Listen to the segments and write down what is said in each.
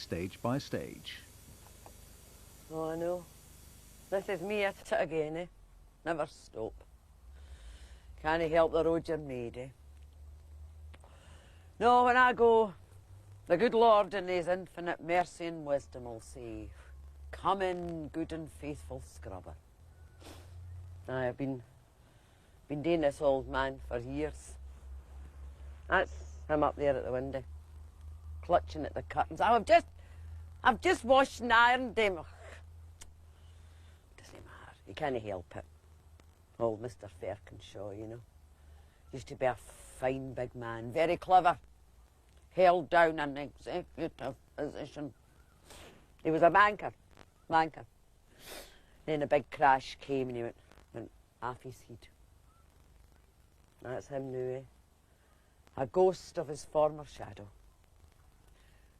stage by stage. Oh, I know. This is me at it again, eh? Never stop. Can't help the road you're made, eh? No, when I go, the good Lord in his infinite mercy and wisdom will say, "Come in, good and faithful scrubber." I've been doing this old man for years. That's him up there at the window, clutching at the curtains. Oh, I've just washed and ironed them. Doesn't matter. You can't help it. Old Mr. Fairkinshaw, you know. Used to be a fine big man, very clever. Held down an executive position. He was a banker. Then a big crash came and he went off his head. That's him now, eh? A ghost of his former shadow.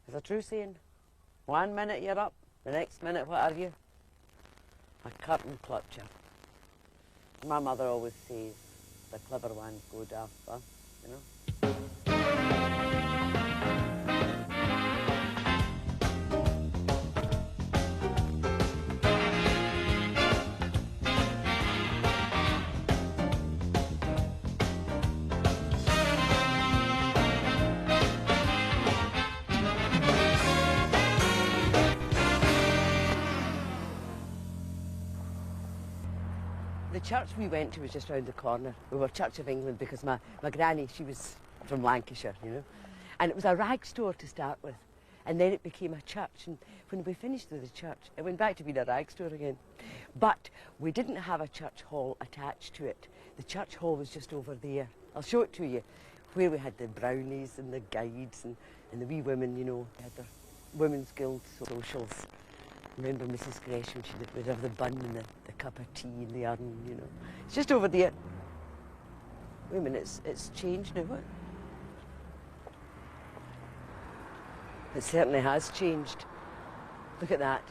There's a true saying. 1 minute you're up, the next minute what are you? A curtain clutcher. My mother always says, the clever ones go daft first, you know. The church we went to was just round the corner. We were Church of England because my granny, she was from Lancashire, you know. And it was a rag store to start with. And then it became a church. And when we finished with the church, it went back to being a rag store again. But we didn't have a church hall attached to it. The church hall was just over there. I'll show it to you, where we had the brownies and the guides and the wee women, you know, they had their women's guild socials. Remember Mrs. Gresham, she would have the bun and the cup of tea in the urn, you know. It's just over there. Wait a minute, it's changed now, what? It certainly has changed. Look at that.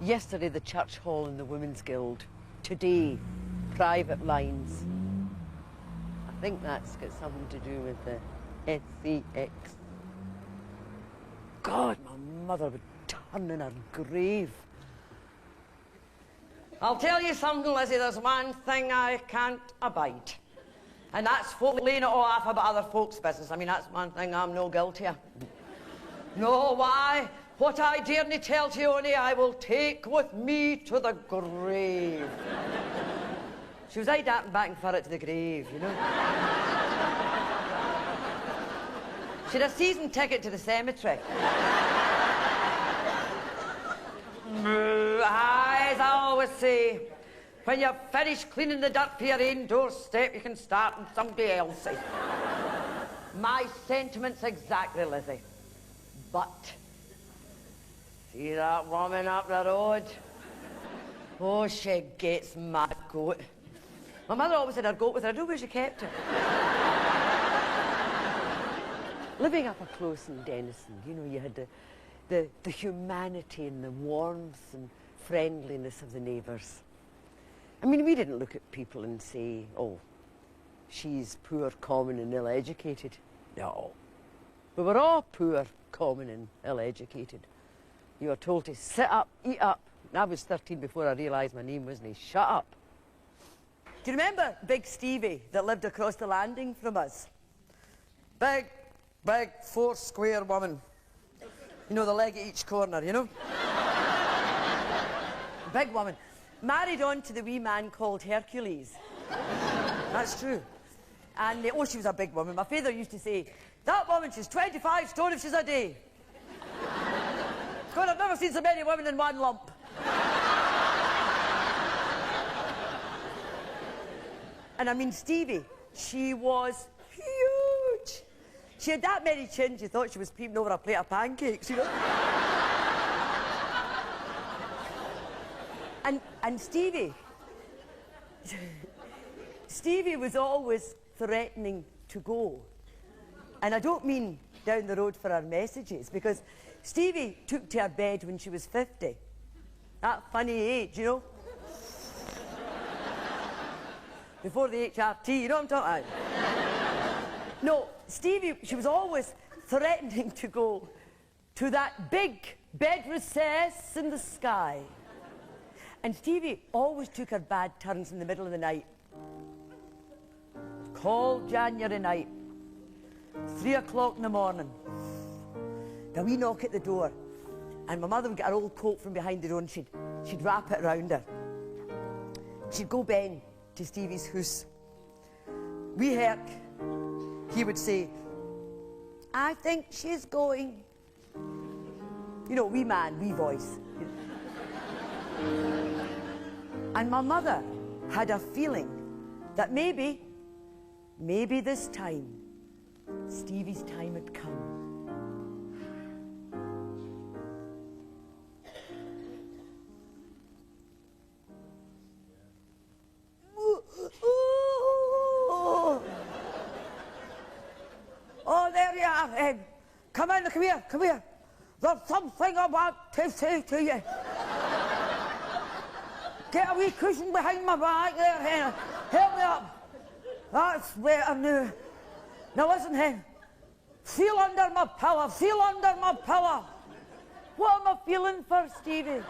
Yesterday, the church hall and the Women's Guild. Today, private lines. I think that's got something to do with the SCX. God, my mother would turn in her grave. I'll tell you something, Lizzie, there's one thing I can't abide. And that's folk laying it all off about other folks' business. I mean, that's one thing I'm no guilty of. No, why? What I daren't tell Tione, I will take with me to the grave. She was right dapping back and for it to the grave, you know. She had a season ticket to the cemetery. As I always say, when you've finished cleaning the dirt for your own doorstep, you can start on somebody else's. My sentiments exactly, Lizzie. But, see that woman up the road? Oh, she gets my goat. My mother always had her goat with her. I don't know where she kept it. Living up close in Denison, you know, you had the humanity and the warmth and friendliness of the neighbours. I mean, we didn't look at people and say, oh, she's poor, common and ill-educated. No. We were all poor, common and ill-educated. You were told to sit up, eat up. And I was 13 before I realised my name wasn't Shut Up. Do you remember Big Stevie that lived across the landing from us? Big, 4-square woman. You know, the leg at each corner, you know? Big woman. Married on to the wee man called Hercules. That's true. And, oh, she was a big woman. My father used to say, that woman, she's 25 stone if she's a day. God, I've never seen so many women in one lump. And I mean, Stevie, she was huge. She had that many chins, you thought she was peeping over a plate of pancakes, you know? And Stevie, Stevie was always threatening to go. And I don't mean down the road for her messages, because Stevie took to her bed when she was 50. That funny age, you know? Before the HRT, you know what I'm talking about? No, Stevie, she was always threatening to go to that big bed recess in the sky. And Stevie always took her bad turns in the middle of the night. Cold January night, 3 o'clock in the morning. Now we knock at the door, and my mother would get her old coat from behind the door and she'd wrap it around her. She'd go ben to Stevie's house. We heard, he would say, I think she's going. You know, wee man, wee voice. And my mother had a feeling that maybe this time, Stevie's time had come. Oh, there you are, Ed. Come in, come here. There's something I want to say to you. Get a wee cushion behind my back there, Hen. Help me up. That's better now. Now listen, Hen. Feel under my pillow, What am I feeling for, Stevie?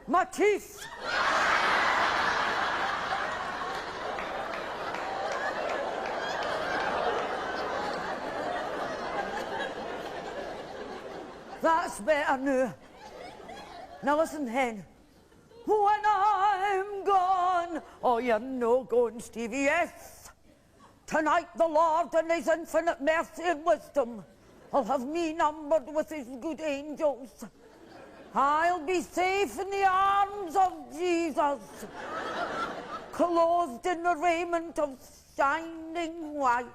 My teeth. That's better now. Now listen, Hen. When I'm gone, oh, you're no going, Stevie, yes. Tonight the Lord in his infinite mercy and wisdom will have me numbered with his good angels. I'll be safe in the arms of Jesus, clothed in the raiment of shining white.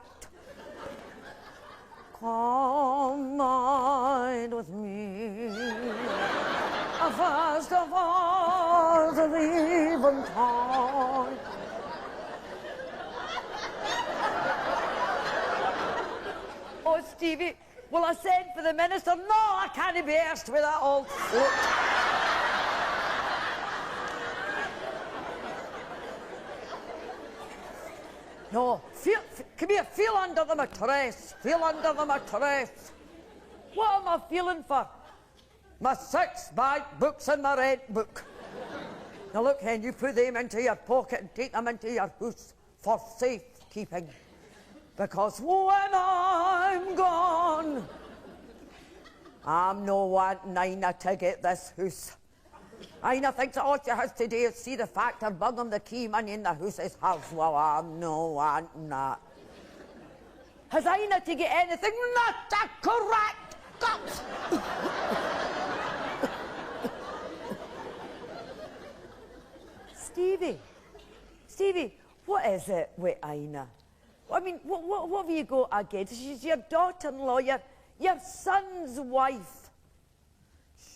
Come mind with me, first of all to the eventide. Oh, Stevie, will I send for the minister? No, I can't be arsed with that old foot. No, come here, feel under the mattress. What am I feeling for? My 6 bank books and my rent book. Now look, Hen, you put them into your pocket and take them into your house for safekeeping. Because when I'm gone, I'm no wanting Ina to get this house. Ina thinks all she has to do is see the factor bung him the key money in the house is hers. Well, I'm no wanting that. Has Ina to get anything? Not a correct cut. Stevie, what is it with Ina? I mean, what have you got against? She's your daughter-in-law, your son's wife.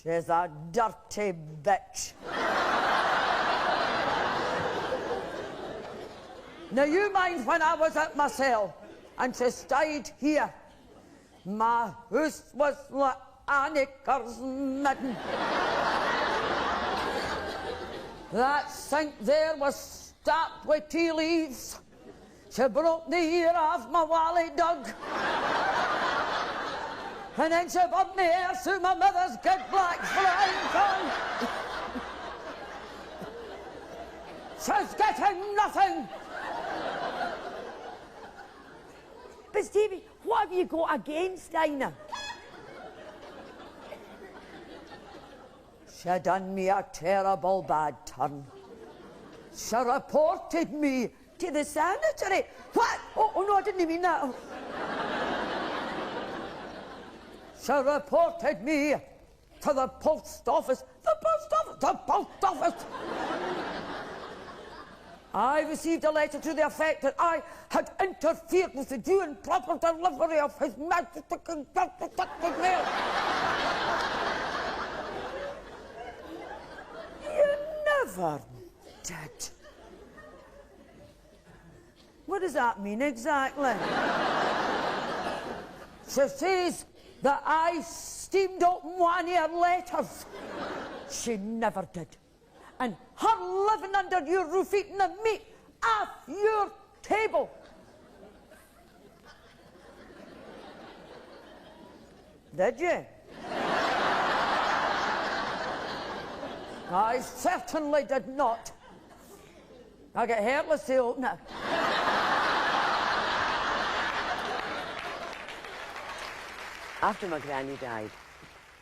She's a dirty bitch. Now, you mind when I was at my cell and she stayed here? My house was like an acre's midden. That sink there was stopped with tea leaves. She broke the ear off my wally dog. And then she burned me hair through my mother's good black frying pan. She's getting nothing. But Stevie, what have you got against Ina? She done me a terrible bad turn. She reported me to the sanitary. What? Oh no, I didn't mean that. She reported me to the post office. The post office. I received a letter to the effect that I had interfered with the due and proper delivery of His Majesty's mail. You never did. What does that mean exactly? She says that I steamed open one of her letters. She never did. And her living under your roof eating the meat off your table. Did you? I certainly did not. I get heartless to open it. After my granny died,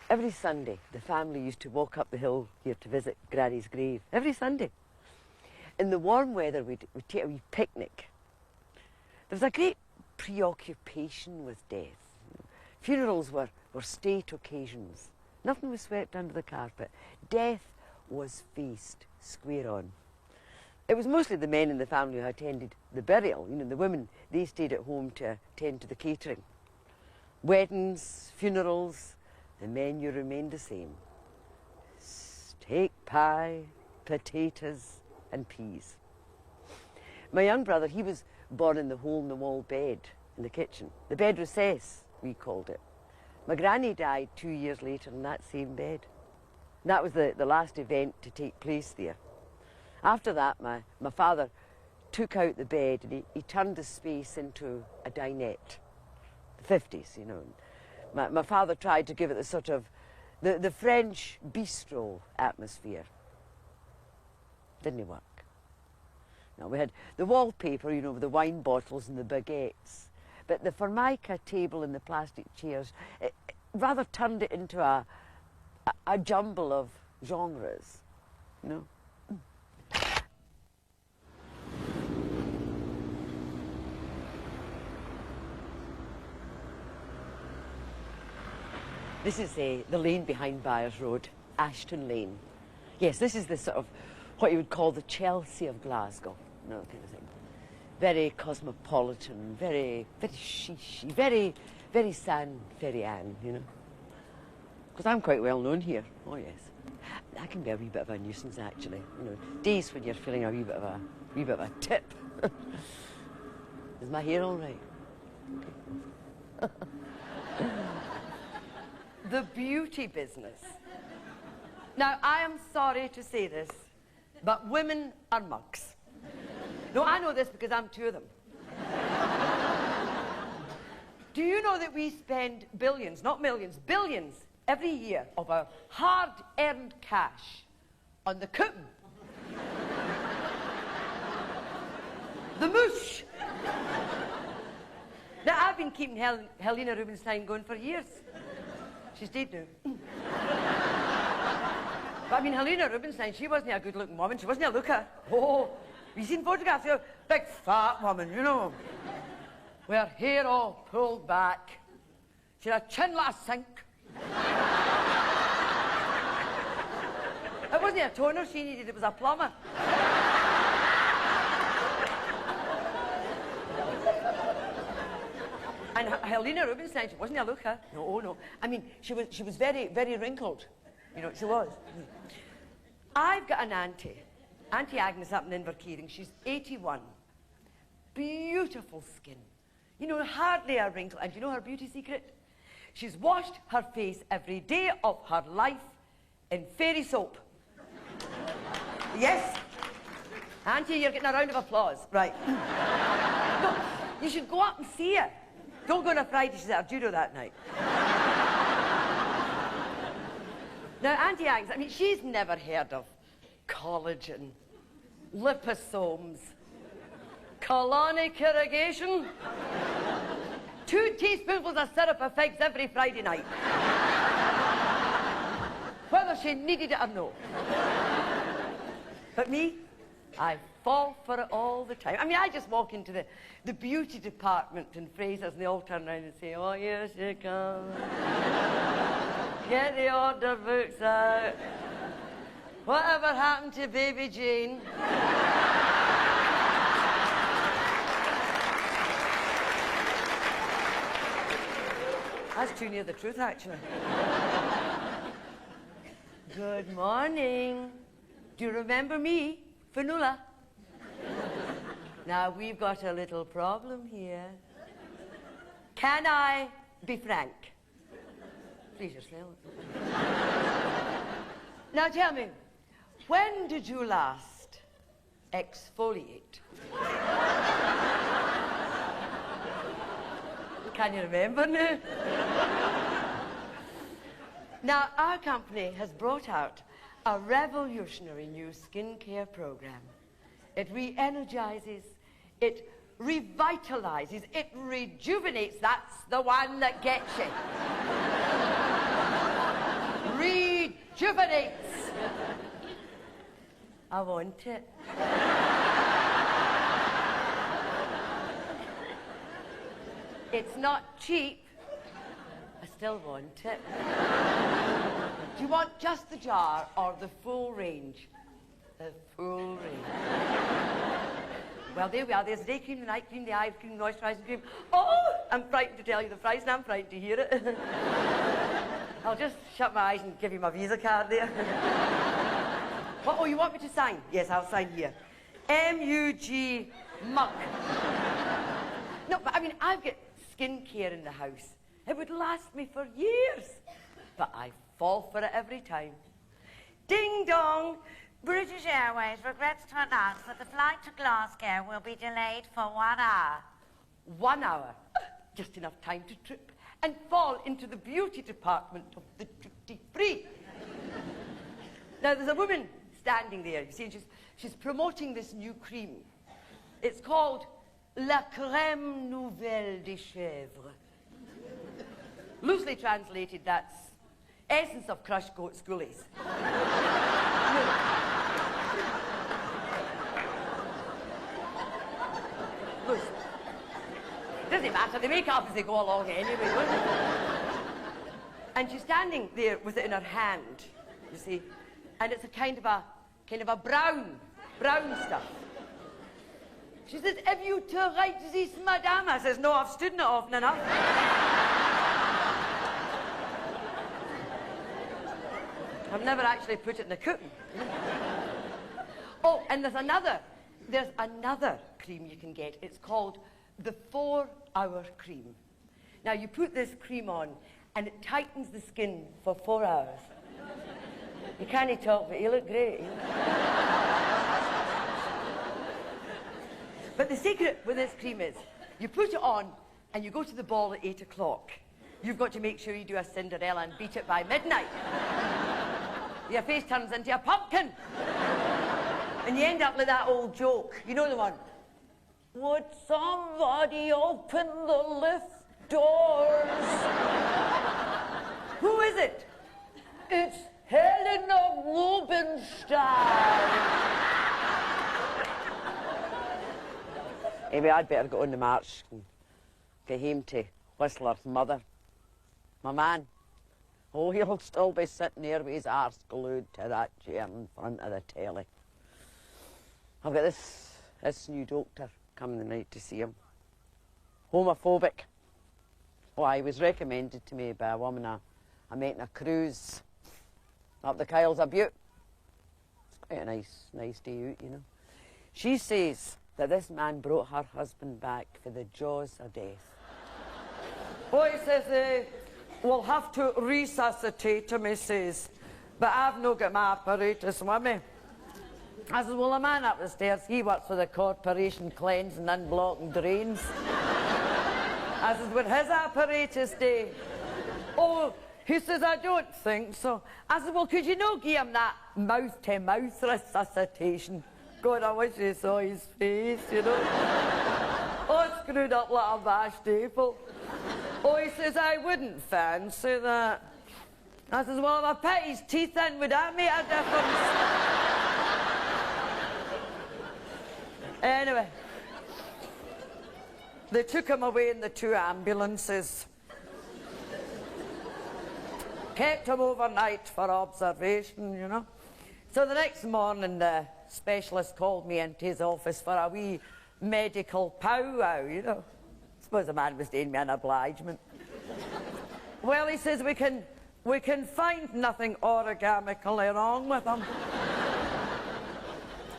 every Sunday the family used to walk up the hill here to visit Granny's grave. Every Sunday. In the warm weather we'd take a wee picnic. There was a great preoccupation with death. Funerals were state occasions. Nothing was swept under the carpet. Death was faced square on. It was mostly the men in the family who attended the burial. You know, the women, they stayed at home to attend to the catering. Weddings, funerals, the menu remained the same. Steak pie, potatoes and peas. My young brother, he was born in the hole-in-the-wall bed in the kitchen. The bed recess, we called it. My granny died 2 years later in that same bed. And that was the last event to take place there. After that, my father took out the bed and he turned the space into a dinette. The 50s, you know. My father tried to give it the sort of, the French bistro atmosphere. Didn't work. Now, we had the wallpaper, you know, with the wine bottles and the baguettes. But the formica table and the plastic chairs, it rather turned it into a jumble of genres, you know. This is the lane behind Byres Road, Ashton Lane. Yes, this is the sort of, what you would call the Chelsea of Glasgow, you know, kind of thing. Very cosmopolitan, very shishy, very San Ferrian, you know. Because I'm quite well known here. Oh yes, that can be a wee bit of a nuisance actually. You know, days when you're feeling a wee bit of a tip. Is my hair all right? Okay. The beauty business. Now, I am sorry to say this, but women are mugs. No, I know this because I'm two of them. Do you know that we spend billions, not millions, billions every year of our hard-earned cash on the cooking, the moosh? Now, I've been keeping Helena Rubinstein going for years. She's dead now. But I mean, Helena Rubinstein, she wasn't a good-looking woman. She wasn't a looker. Oh, you seen photographs of her? Big, fat woman, you know. With her hair all pulled back. She had a chin like a sink. It wasn't a toner she needed, it was a plumber. And Helena Rubinstein, she wasn't a looker. No, no. I mean, she was very, very wrinkled. You know, she was. I've got an auntie, Auntie Agnes up in Inverkeithing. She's 81. Beautiful skin. You know, hardly a wrinkle. And you know her beauty secret? She's washed her face every day of her life in fairy soap. Yes. Auntie, you're getting a round of applause. Right. No, you should go up and see her. Don't go on a Friday, she's at her judo that night. Now, Auntie Agnes, I mean, she's never heard of collagen, liposomes, colonic irrigation, 2 teaspoonfuls of syrup of figs every Friday night. Whether she needed it or no. But me, I fall for it all the time. I mean, I just walk into the beauty department in Fraser's and they all turn around and say, oh, here she comes. Get the order books out. Whatever happened to Baby Jane? That's too near the truth, actually. Good morning. Do you remember me, Fanula? Now, we've got a little problem here. Can I be frank? Please yourself. Now, tell me, when did you last exfoliate? Can you remember now? Now, our company has brought out a revolutionary new skincare program. It re-energizes, it revitalizes, it rejuvenates. That's the one that gets you. Rejuvenates. I want it. It's not cheap. I still want it. Do you want just the jar or the full range? The full range. Well, there we are. There's the day cream, the night cream, the eye cream, the moisturising cream. Oh, I'm frightened to tell you the price, and I'm frightened to hear it. I'll just shut my eyes and give you my Visa card there. What, oh, you want me to sign? Yes, I'll sign here. M-U-G Muck. No, but I mean, I've got skincare in the house. It would last me for years. But I fall for it every time. Ding dong! British Airways regrets to announce that the flight to Glasgow will be delayed for 1 hour. 1 hour. Just enough time to trip and fall into the beauty department of the duty-free. Now, there's a woman standing there, you see, and she's promoting this new cream. It's called La Crème Nouvelle des Chèvres. Loosely translated, that's essence of crushed goat schoolies. Loose. Doesn't matter, they make it up as they go along anyway, don't they? And she's standing there with it in her hand, you see, and it's a kind of a brown stuff. She says, "Have you tried this, madame?" I says, "No, I've stood in it often enough." I've never actually put it in the cooking. Oh, and there's another cream you can get. It's called the 4-hour cream. Now, you put this cream on, and it tightens the skin for 4 hours. You can't talk, but you look great. You know? But the secret with this cream is, you put it on, and you go to the ball at 8 o'clock. You've got to make sure you do a Cinderella and beat it by midnight. Your face turns into a pumpkin. And you end up with that old joke. You know the one? Would somebody open the lift doors? Who is it? It's Helena Rubinstein. Maybe I'd better go on the march and get home to Whistler's mother. My man. Oh, he'll still be sitting there with his arse glued to that chair in front of the telly. I've got this new doctor coming tonight to see him. Homophobic. Oh, he was recommended to me by a woman I met on a cruise up the Kyles of Butte. It's quite a nice day out, you know. She says that this man brought her husband back for the jaws of death. Oh, he says, we'll have to resuscitate him, he says. But I've no got my apparatus with me. I said, well, the man up the stairs, he works for the corporation cleansing and unblocking drains. I said, would his apparatus do? Oh, he says, I don't think so. I said, well, could you not give him that mouth-to-mouth resuscitation? God, I wish you saw his face, you know. Oh, screwed up like a bashed apple. Oh, he says, I wouldn't fancy that. I says, well, if I put his teeth in, would that make a difference? Anyway, they took him away in the 2 ambulances. Kept him overnight for observation, you know. So the next morning, the specialist called me into his office for a wee medical powwow, you know. I suppose the man was doing me an obligement. Well, he says, we can find nothing origamically wrong with him.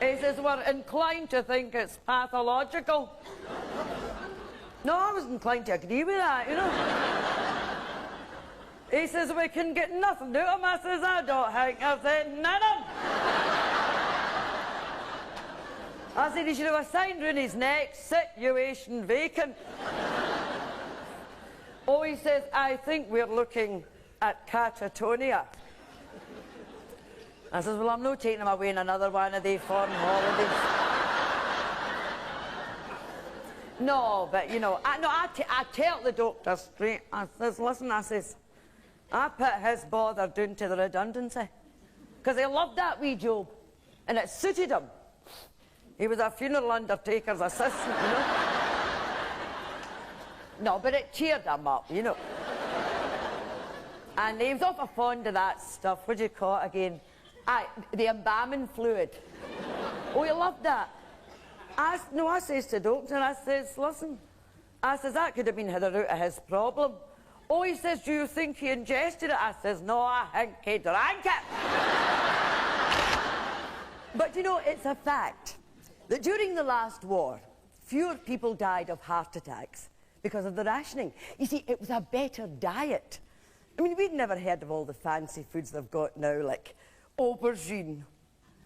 He says, we're inclined to think it's pathological. No, I was inclined to agree with that, you know. He says, we can get nothing out of him. I says, I don't think I've said none of him. I said, he should have a sign round his neck, situation vacant. Oh, he says, I think we're looking at catatonia. I says, well, I'm not taking him away on another one of these foreign holidays. No, but, you know, I tell the doctor straight. I says, listen, I says, I put his bother down to the redundancy. Because he loved that wee job. And it suited him. He was a funeral undertaker's assistant, you know. No, but it cheered him up, you know. And he was awful fond of that stuff. What do you call it again? The embalming fluid. Oh, he loved that. I says to the doctor, I says, listen, I says, that could have been the root of his problem. Oh, he says, do you think he ingested it? I says, no, I think he drank it. But, you know, it's a fact that during the last war, fewer people died of heart attacks because of the rationing. You see, it was a better diet. I mean, we'd never heard of all the fancy foods they've got now, like aubergine,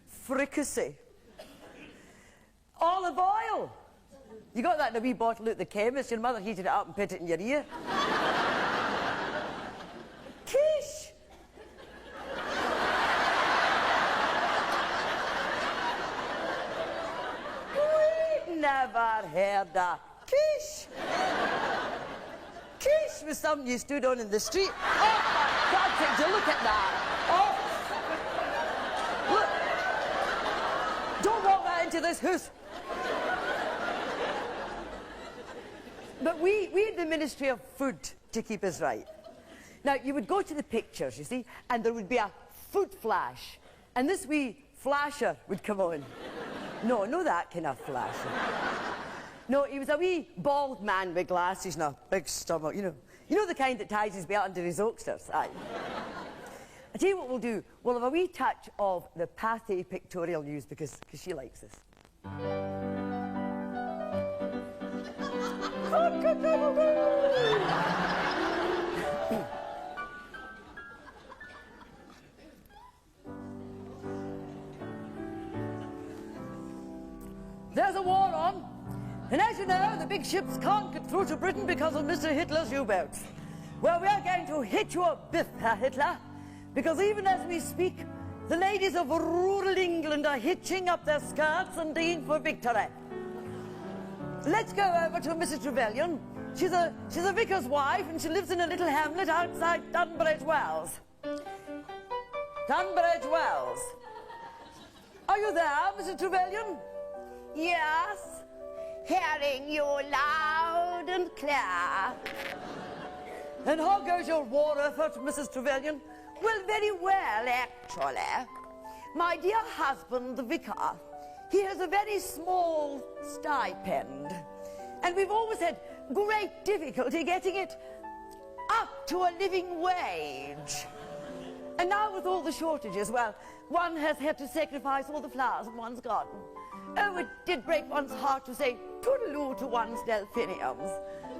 fricassee, olive oil. You got that in a wee bottle at the chemist, your mother heated it up and put it in your ear. Quiche. We never heard of quiche. Quiche was something you stood on in the street. Oh my God, did you look at that? Oh. Look. Don't walk that into this house. But we had the Ministry of Food to keep us right. Now, you would go to the pictures, you see, and there would be a food flash. And this wee flasher would come on. No, that kind of flasher. No, he was a wee bald man with glasses and a big stomach, you know. You know the kind that ties his belt under his oxters? Aye. I tell you what we'll do. We'll have a wee touch of the Pathy pictorial news because she likes this. There's a war on, and as you know, the big ships can't get through to Britain because of Mr. Hitler's U-boats. Well, we're going to hit you a biff, Herr Hitler, because even as we speak, the ladies of rural England are hitching up their skirts and in for victory. Let's go over to Mrs. Trevelyan. She's a vicar's wife, and she lives in a little hamlet outside Tunbridge Wells. Tunbridge Wells. Are you there, Mrs. Trevelyan? Yes, hearing you loud and clear. And how goes your war effort, Mrs. Trevelyan? Well, very well, actually. My dear husband, the vicar, he has a very small stipend. And we've always had great difficulty getting it up to a living wage. And now with all the shortages, well, one has had to sacrifice all the flowers in one's garden. Oh, it did break one's heart to say toodaloo to one's delphiniums.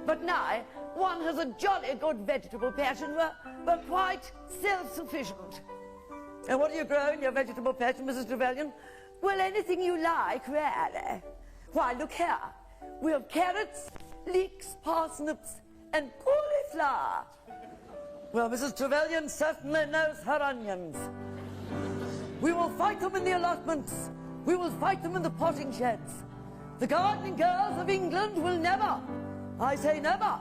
But now, one has a jolly good vegetable patch and we're quite self-sufficient. And what do you grow in your vegetable patch, Mrs. Trevelyan? Well, anything you like, really. Why, look here. We have carrots, leeks, parsnips, and cauliflower. Well, Mrs. Trevelyan certainly knows her onions. We will fight them in the allotments. We will fight them in the potting sheds. The gardening girls of England will never, I say never,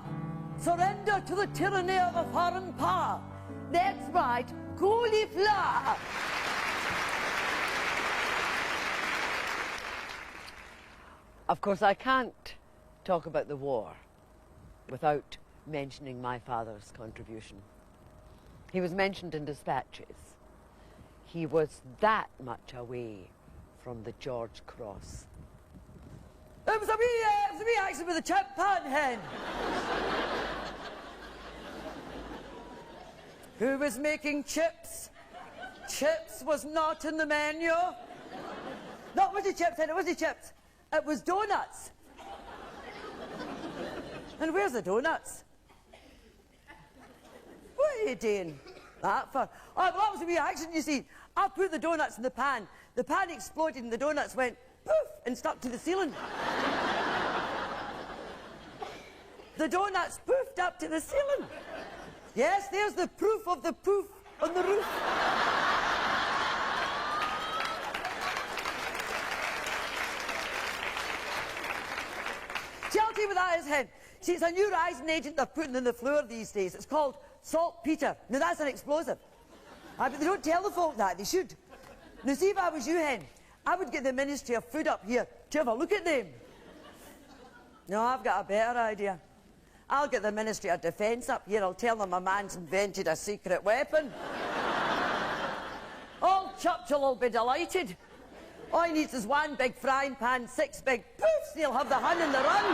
surrender to the tyranny of a foreign power. That's right, cauliflower. Of course, I can't talk about the war without mentioning my father's contribution. He was mentioned in dispatches. He was that much away from the George Cross. It was a wee accident with a chap pan hen. Who was making chips? Chips was not in the menu. Not was it chips, it wasn't chips. It was donuts. And where's the donuts? What are you doing that for? Oh, well, that was a wee accident, you see. I put the donuts in the pan. The pan exploded and the donuts went poof and stuck to the ceiling. The donuts poofed up to the ceiling. Yes, there's the proof of the poof on the roof. hen. See, it's a new rising agent they're putting in the flour these days. It's called saltpeter. Now, that's an explosive. But they don't tell the folk that. They should. Now, see, if I was you, hen, I would get the Ministry of Food up here to have a look at them. No, I've got a better idea. I'll get the Ministry of Defence up here. I'll tell them a man's invented a secret weapon. Old Churchill will be delighted. All he needs is one big frying pan, 6 big poofs, and he'll have the Hun and the run.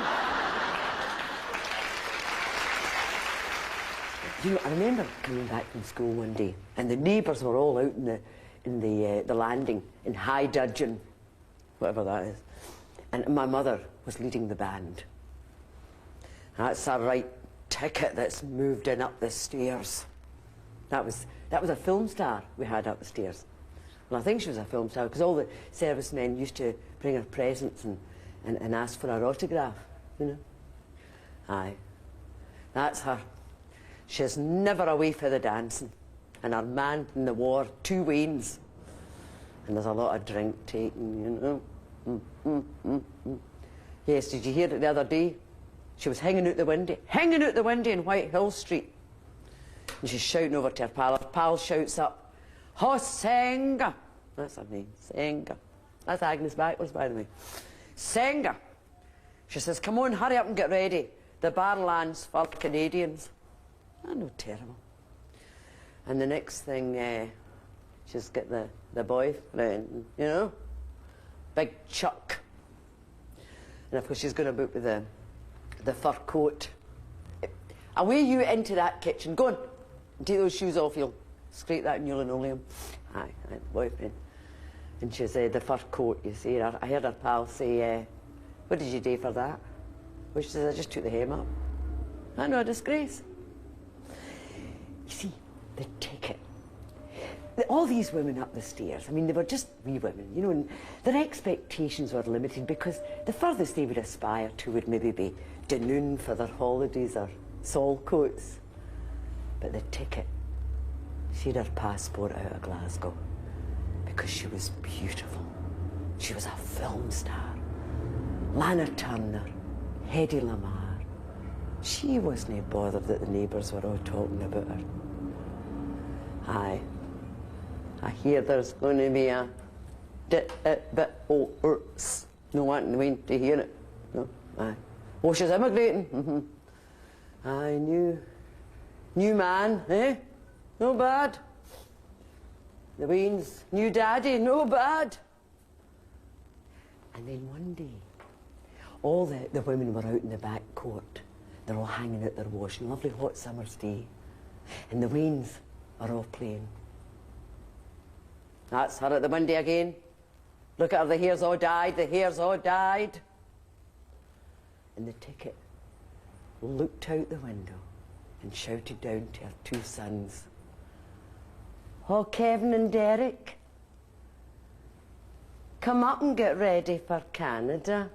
You know, I remember coming back from school one day, and the neighbours were all out in the landing in high dudgeon, whatever that is, and my mother was leading the band. That's a right ticket that's moved in up the stairs. That was a film star we had up the stairs. Well, I think she was a film star because all the servicemen used to bring her presents and ask for her autograph, you know. Aye, that's her. She's never away for the dancing. And her man in the war, 2 wains. And there's a lot of drink taken, you know. Yes, did you hear it the other day? She was hanging out the window in Whitehill Street. And she's shouting over to her pal. Her pal shouts up, "Ho, Senga!" That's her name, Senga. That's Agnes backwards, by the way. Senga! She says, "Come on, hurry up and get ready. The Barland's for Canadians." I know, terrible. And the next thing, she's got the boyfriend, you know, Big Chuck. And of course she's going to book with the fur coat. Away you into that kitchen. Go on, take those shoes off, you'll scrape that in your linoleum. Aye, the boyfriend. And she said, the fur coat, you see. I heard her pal say, "What did you do for that?" Well, she says, "I just took the hem up." I know, a disgrace. You see, the ticket. All these women up the stairs, I mean, they were just wee women, you know, and their expectations were limited because the furthest they would aspire to would maybe be Dunoon for their holidays or Saltcoats. But the ticket, she had her passport out of Glasgow because she was beautiful. She was a film star. Lana Turner, Hedy Lamarr. She wasn't bothered that the neighbours were all talking about her. Aye. I hear there's going to be a bit no wanting to hear it. No, aye. Oh, she's immigrating. Aye, new man, eh? No bad. The Weens, new daddy, no bad. And then one day, all the women were out in the back court. They're all hanging out their washing, lovely hot summer's day. And the Weens are all playing. That's her at the window again. Look at her, the hair's all dyed, the hair's all dyed. And the ticket looked out the window and shouted down to her 2 sons, "Oh, Kevin and Derek, come up and get ready for Canada."